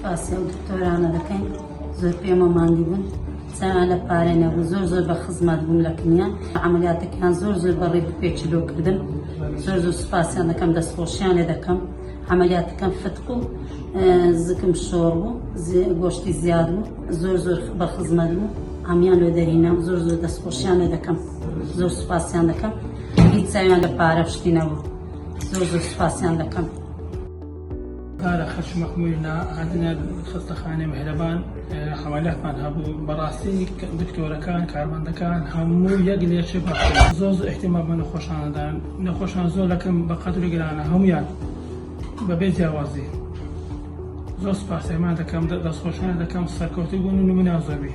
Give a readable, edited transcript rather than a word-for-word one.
سوپاسی ئەو دکتۆرانە دەکەین زۆر پێمەماندی بوون چاوان لە پارەی نەبوو زۆر بە خزمەت بوون لە کنیا عەمەلیاتەکان زۆر بەڕێ پێچلۆکردن زۆر سوپاسیان دەکەم دەستخۆشیان لێ دەکەم عەمەلیاتەکەم فتق و زکم شۆڕ بوو گۆشتی زیاد بوو زۆر بە خزمەت بوو ئەمیان لێ دەرینام زۆر دەستخۆشیان لێ دەکەم زۆر سوپاسیان دەکەم هیچ چاویان لە پارە پشتی نەبوو زۆر سوپاسیان دەکەم. کارە خەش مەخمووینا هاتنە خستەخانەی مهرەبان حەمەلاتمان هەبوو بەڕاستی دکتۆرەکان کارمەندەکان هەموو یەک لێچێ بەخۆ زۆر احتیمام بە نەخۆشانەدان نەخۆشان زۆر لەکەم بە قەدری گرانە هەمویان بەبێ جیاوازی زۆر سوپاسیمان دەکەم دەستخۆشیان دەکەم سەرکەوتوو بوون و نمونە زۆربی.